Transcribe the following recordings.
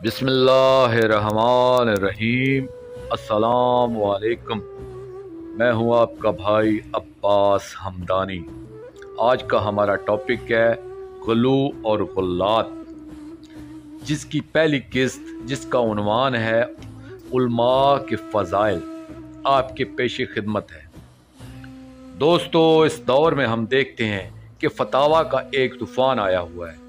बिस्मिल्लाहिर्रहमानिर्रहीम। अस्सलाम वालेकुम। मैं हूँ आपका भाई अब्बास हमदानी। आज का हमारा टॉपिक है गुलू और गुल्लात, जिसकी पहली किस्त जिसका उन्वान है उलमा के फ़ज़ाइल, आपके पेश खिदमत है। दोस्तों, इस दौर में हम देखते हैं कि फतावा का एक तूफ़ान आया हुआ है।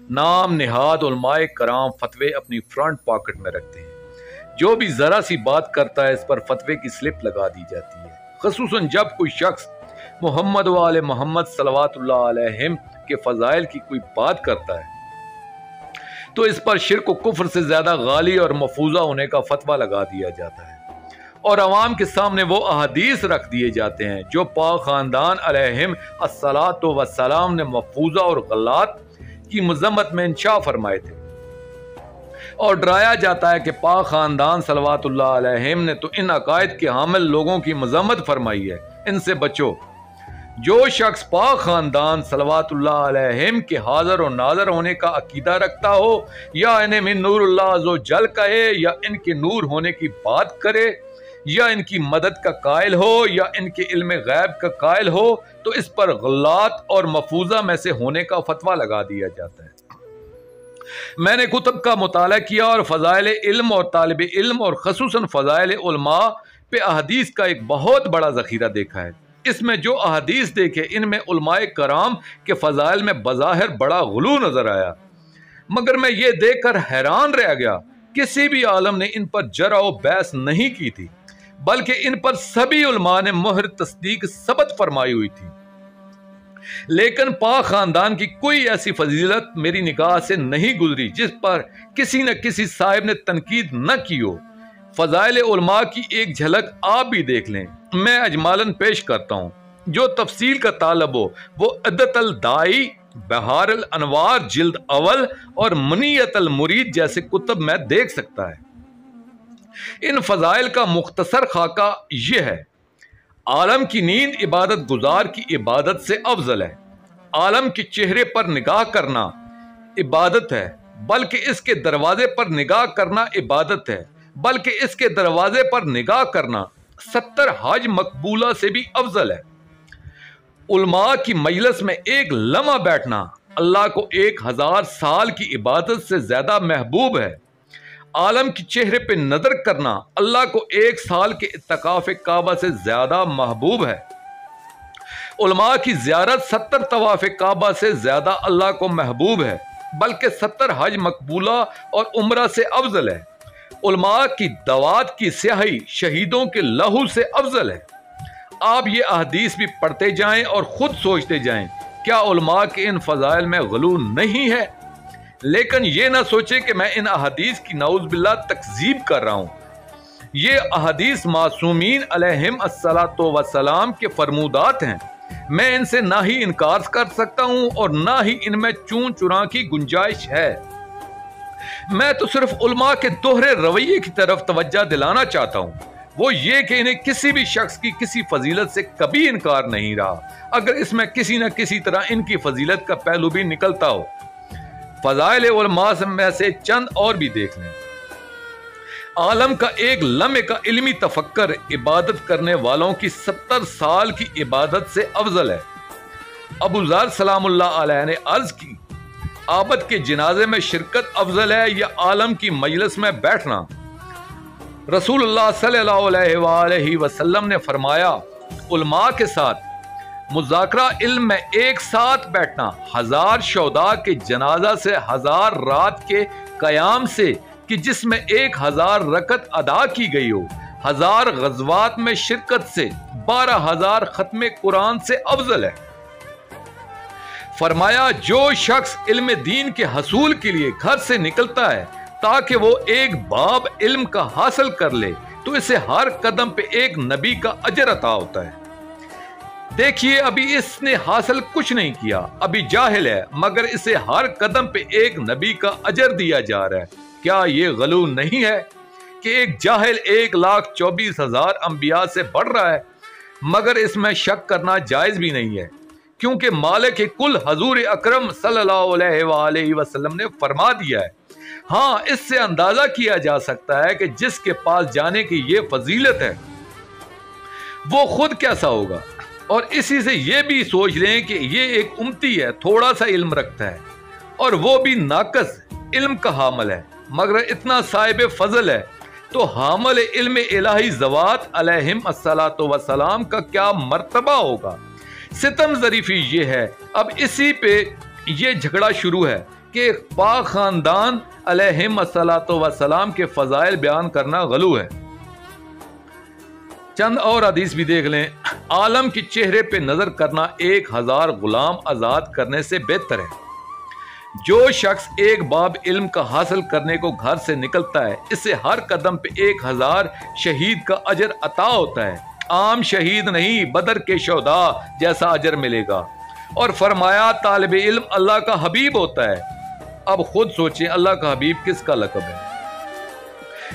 नाम निहाद उलमाए कराम फतवे अपनी फ्रंट पॉकेट में रखते हैं। जो भी ज़रा सी बात करता है इस पर फतवे की स्लिप लगा दी जाती है। ख़ुसूसन जब कोई शख्स मोहम्मद वाले मोहम्मद सल्लल्लाहु अलैहि के फ़ज़ाइल की कोई बात करता है तो इस पर शिर्क व कुफ्र से ज़्यादा गाली और मफूजा होने का फतवा लगा दिया जाता है और अवाम के सामने वो अहादीस रख दिए जाते हैं जो पाक ख़ानदान अलैहिम अस्सलातु वस्सलाम ने मफूजा और गल्लात की मज़म्मत में इंशा फरमाए थे, और डराया जाता है कि पाक ख़ानदान सल्लल्लाहु अलैहि ने तो इन अकायद के हामिल लोगों की मज़म्मत फरमाई है, इनसे बचो। जो शख्स पाक ख़ानदान सल्लल्लाहु अलैहि के हाज़िर और नाज़िर होने का अकीदा रखता हो, या इन्हें मिन नूरुल्लाह अज़्ज़ व जल कहे, या इनके नूर होने की बात करे, या इनकी मदद का कायल हो, या इनके इल्म गैब का कायल हो, तो इस पर गल्लात और मफूजा में से होने का फतवा लगा दिया जाता है। मैंने कुतुब का मुताला किया और फ़ज़ाइल इल्म और तालिब इल्म और ख़ुसूसन फ़ज़ाइल उलमा पे अहदीस का एक बहुत बड़ा ज़ख़ीरा देखा है। इसमें जो अहदीस देखे इनमें उलमाए कराम के फ़ज़ाइल में बज़ाहिर बड़ा गुलू नज़र आया, मगर मैं ये देख कर हैरान रह गया। किसी भी आलम ने इन पर जरा व बहस नहीं की थी, बल्कि इन पर सभी उलमा ने मुहर तस्दीक सबत फरमाई हुई थी। लेकिन पाक खानदान की कोई ऐसी फजीलत मेरी निगाह से नहीं गुजरी जिस पर किसी न किसी साहिब ने तनकीद न की हो। फ़ज़ाइल उलमा की एक झलक आप भी देख लें, मैं अजमालन पेश करता हूँ। जो तफसील का तालब हो वो अदतल दाई, बहारल अनवार जिल्द अवल और मनीयतल मुरीद जैसे कुतुब में देख सकता है। इन फ़ज़ाइल का मुख्तसर खाका ये है: आलम की नींद इबादत गुजार की इबादत से अफजल है। आलम के चेहरे पर निगाह करना इबादत है, बल्कि इसके दरवाजे पर निगाह करना इबादत है, बल्कि इसके दरवाजे पर निगाह करना 70 हज मकबूला से भी अफजल है। उलमा की मजलिस में एक लम्हा बैठना अल्लाह को 1000 साल की इबादत से ज्यादा महबूब है। आलम के चेहरे पे नजर करना अल्लाह को 1 साल के इत्तिकाफ काबा से ज्यादा महबूब है। उलमा की ज़ियारत 70 तवाफ़ काबा से ज्यादा अल्लाह को महबूब है, बल्कि 70 हज मकबूला और उम्रा से अफजल है। उलमा की दवात की स्याही शहीदों के लहू से अफजल है। आप ये अहदीस भी पढ़ते जाएं और खुद सोचते जाएं, क्या उलमा के इन फ़ज़ाइल में गुलू नहीं है? लेकिन ये ना सोचे कि मैं इन अहदीस की नाउज़ बिल्लाह तकज़ीब कर रहा हूँ। ये अहदीस मासूमीन अलैहिम अस्सलातु वस्सलाम के फरमूदात हैं। मैं इनसे ना ही इनकार कर सकता हूँ और ना ही इनमें चूं चुरा की गुंजाइश है। मैं तो सिर्फ उलमा के दोहरे रवैये की तरफ तवज्जो दिलाना चाहता हूँ, वो ये कि इन्हें किसी भी शख्स की किसी फजीलत से कभी इनकार नहीं रहा, अगर इसमें किसी न किसी तरह इनकी फजीलत का पहलू भी निकलता हो। फ़ज़ाइल उलमा में से चंद और भी देख लें। आलम का एक लम्हे का इल्मी तफक्कर इबादत करने वालों की 70 साल की इबादत से अफजल है। अबू ज़र सलामुल्लाह अलैहि ने अर्ज की, आबद के जनाजे में शिरकत अफजल है या आलम की मजलिस में बैठना? रसूलुल्लाह सल्लल्लाहु अलैहि वसल्लम ने फरमाया, उलमा के साथ मुज़ाकरा इल्म में एक साथ बैठना 1000 शौदा के जनाजा से, 1000 रात के क़याम से कि जिसमें 1000 रकत अदा की गई हो, 1000 गज़वात में शिरकत से, 12000 खत्म कुरान से अफजल है। फरमाया, जो शख्स इल्म दीन के हसूल के लिए घर से निकलता है ताकि वो एक बाब इल्म का हासिल कर ले, तो इसे हर कदम पे एक नबी का अजर अता होता है। देखिए, अभी इसने हासिल कुछ नहीं किया, अभी जाहिल है, मगर इसे हर कदम पे एक नबी का अजर दिया जा रहा है। क्या ये गलू नहीं है कि एक जाहिल 1,24,000 अंबिया से बढ़ रहा है? मगर इसमें शक करना जायज भी नहीं है, क्योंकि मालिक कुल हजूर अकरम सल्लल्लाहु अलैहि वसल्लम ने फरमा दिया है। हाँ, इससे अंदाजा किया जा सकता है कि जिसके पास जाने की ये फजीलत है वो खुद कैसा होगा। और इसी से ये भी सोच लें कि ये एक उम्मती है, थोड़ा सा इल्म रखता है और वो भी नाकस इल्म का हामल है, मगर इतना साहिब फजल है, तो हामल इल्म इलाही ज़वात अलैहिम अस्सलातु वस्सलाम का क्या मर्तबा होगा। सितम ज़रीफ़ी ये है, अब इसी पे ये झगड़ा शुरू है कि पाक ख़ानदान अलैहिम अस्सलातु वस्सलाम के फ़ज़ाइल बयान करना गलू है। चंद और हदीस भी देख लें। आलम के चेहरे पे नज़र करना 1000 गुलाम आज़ाद करने से बेहतर है। जो शख्स एक बाब इल्म का हासिल करने को घर से निकलता है, इससे हर कदम पे 1000 शहीद का अजर अता होता है। आम शहीद नहीं, बदर के शोदा जैसा अजर मिलेगा। और फरमाया तालिब इल्म अल्लाह का हबीब होता है। अब खुद सोचें, अल्लाह का हबीब किसका लक़ब है।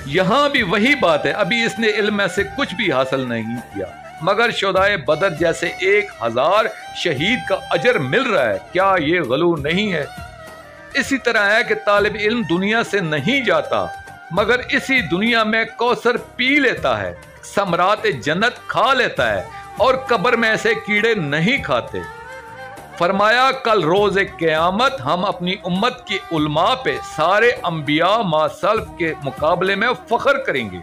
यहां भी वही बात है, अभी इसने इल्म में से कुछ भी हासिल नहीं किया, मगर शोदाए बदर जैसे 1000 शहीद का अजर मिल रहा है। क्या ये गलू नहीं है। इसी तरह है कि तालिब इल्म दुनिया से नहीं जाता, मगर इसी दुनिया में कौसर पी लेता है, समरात जन्नत खा लेता है और कब्र में ऐसे कीड़े नहीं खाते। फरमाया कल रोज क़यामत हम अपनी उम्मत की उलमा पे सारे अंबिया मासल्फ के मुकाबले में फख्र करेंगे।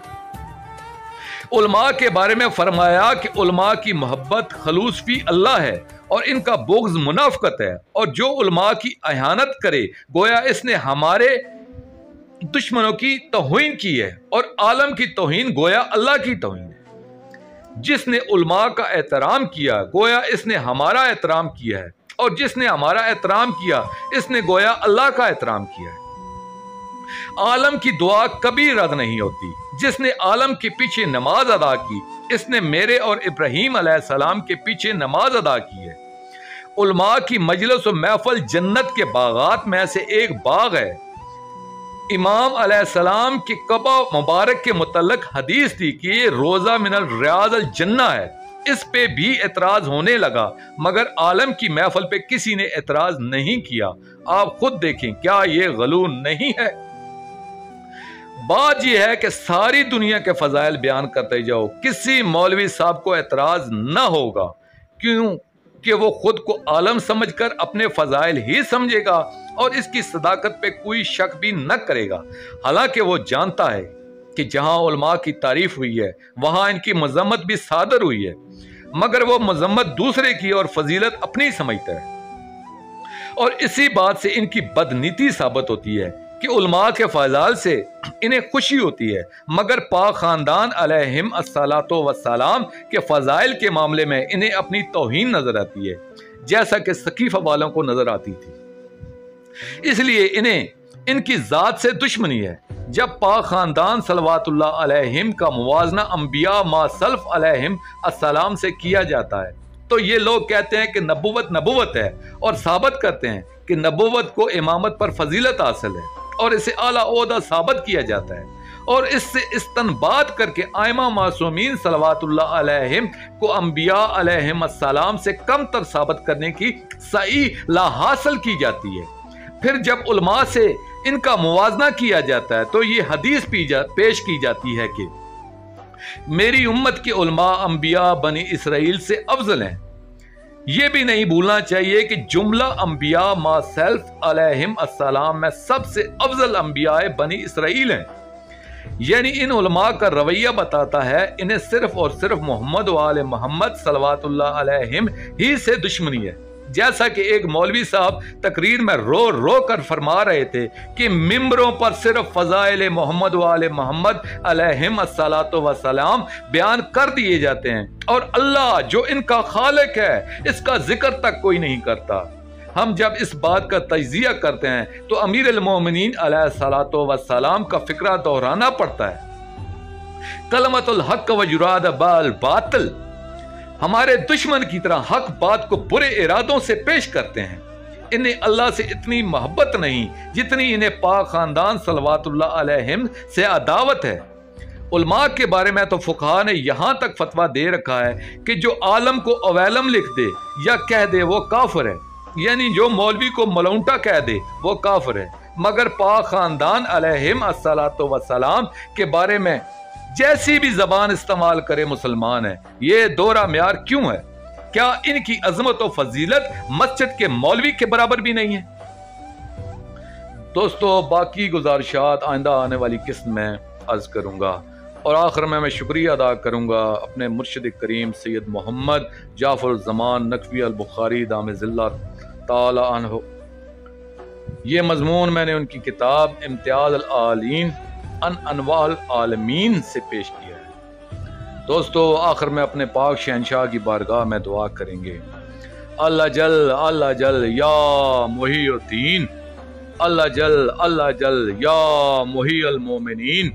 उलमा के बारे में फरमाया कि उलमा की मोहब्बत खलूस फी अल्लाह है और इनका बुग़्ज़ मुनाफ़क़त है, और जो उलमा की अहानत करे गोया इसने हमारे दुश्मनों की तौहीन की है, और आलम की तौहीन गोया अल्लाह की तौहीन है। जिसने उलमा का एहतराम किया गोया इसने हमारा एहतराम किया है, और जिसने हमारा एहतराम किया इसने गोया अल्लाह का एहतराम किया है। आलम की दुआ कभी रद्द नहीं होती। जिसने आलम के पीछे नमाज अदा की इसने मेरे और इब्राहीम अलैहिस्सलाम के पीछे नमाज अदा की है। उलमा की मजलिस व महफिल जन्नत के बागात में से एक बाग है। इमाम अलैहिस्सलाम की कबा मुबारक के मुतल्लिक हदीस थी कि ये रोज़ा मिनल रियाज़ अल जन्ना है। इस पे भी एतराज होने लगा, मगर आलम की महफिल पे किसी ने एतराज नहीं किया। आप खुद देखें, क्या ये गलू नहीं है। बात यह है कि सारी दुनिया के फजाइल बयान करते जाओ, किसी मौलवी साहब को एतराज न होगा, क्यों कि वो खुद को आलम समझकर अपने फजाइल ही समझेगा और इसकी सदाकत पे कोई शक भी न करेगा। हालांकि वो जानता है कि जहां उलमा की तारीफ हुई है वहां इनकी मजम्मत भी सादर हुई है, मगर वो मजम्मत दूसरे की और फजीलत अपनी समझता है। और इसी बात से इनकी बदनीति साबित होती है कि उलमा के फजाइल से इन्हें खुशी होती है, मगर पाक खानदान अलैहिम अस्सलातो वस्सलाम के फजाइल के मामले में इन्हें अपनी तौहीन नजर आती है, जैसा कि सकीफा वालों को नजर आती थी। इसलिए इन्हें इनकी जात से दुश्मनी है। जब पाक खानदान सल्लल्लाहु अलैहिम का मुवाजना अंबिया मासल्फ अलैहिम अस्सलाम से किया जाता है तो ये लोग कहते हैं कि नबुवत नबुवत है, और साबित करते हैं कि नबुवत को इमामत पर फजीलत हासिल है और इसे आला ओहदा साबित किया जाता है, और इससे इस्तनबात करके आइमा मासूमीन सल्लल्लाहु अलैहिम को अंबिया अलैहिम अस्सलाम से कम तर साबित करने की सही ला हासिल की जाती है। फिर जब उलमा से इनका मुवाजना किया जाता है तो ये हदीस पेश की जाती है कि मेरी उम्मत के उलमा अंबिया बनी इसराइल से अफजल हैं। ये भी नहीं भूलना चाहिए कि जुमला अंबिया मासल्फ अलैहिम अस्सलाम में सबसे अफजल अंबिया बनी इसराइल हैं। यानी इन उलमा का रवैया बताता है इन्हें सिर्फ और सिर्फ मोहम्मद व आले मोहम्मद सल्लल्लाहु अलैहिम ही से दुश्मनी है। जैसा कि एक मौलवी साहब तकरीर में रो रो कर फरमा रहे थे कि मिंबरों पर सिर्फ फजाइल मोहम्मद व आले मोहम्मद अलैहिम अस्सलातो वस्सलाम बयान कर दिए जाते हैं, और अल्लाह जो इनका खालिक है इसका जिक्र तक कोई नहीं करता। हम जब इस बात का तज्जिया करते हैं तो अमीर अल मोमिनीन अलैहिस्सलातो वस्सलाम का फिक्रा दोहराना पड़ता है। कलमतुल हक व युराद बाल बातिल, हमारे दुश्मन की तरह हक बात को बुरे इरादों से पेश करते हैं। इन्हें अल्लाह से इतनी मोहब्बत नहीं जितनी इन्हें पाक खानदान सल्लल्लाहु अलैहिम से अदावत है। उलमा के बारे में तो फुकहा ने यहाँ तक फतवा दे रखा है कि जो आलम को अवैलम लिख दे या कह दे वो काफिर है, यानी जो मौलवी को मलौंटा कह दे वो काफिर है। मगर पाक खानदान अलैहिम अस्सलातो वस्सलाम के बारे में जैसी भी जबान इस्तेमाल करे मुसलमान है। ये दोहरा म्यार क्यों है? क्या इनकी अजमत और फजीलत मस्जिद के मौलवी के बराबर भी नहीं है? दोस्तों, बाकी गुजारिशात आइंदा आने वाली किस्त में अर्ज करूंगा। और आखिर में मैं शुक्रिया अदा करूंगा अपने मुर्शिद करीम सैयद मोहम्मद जाफर ज़मान नकवी अल बुखारी दाम ज़िल्ला ताला अन्हु। ये मजमून मैंने उनकी किताब इम्तियाज़ अल आलीन अन अनवाल आलमीन से पेश किया है। दोस्तों, आखिर में अपने पाक शहनशाह की बारगाह में दुआ करेंगे। अल्लाह जल या मुहीउद्दीन, अल्लाह जल या मुहीअल मोमिनीन,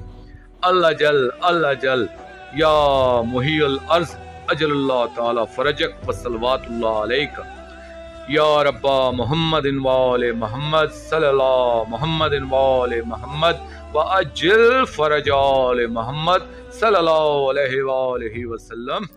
अल्लाह जल या मुहीअल अर्ज़, अजलल्लाह ताला फरजक व सल्लवातुल्लाह अलैका या रब्बा मुहम्मदिन व आले मुहम्मद सल्लल्लाहु मुहम्मदिन व आले मुहम्मद व अज्जिल फरज आले मुहम्मद सल्लल्लाहु अलैहि व आलिहि वसल्लम।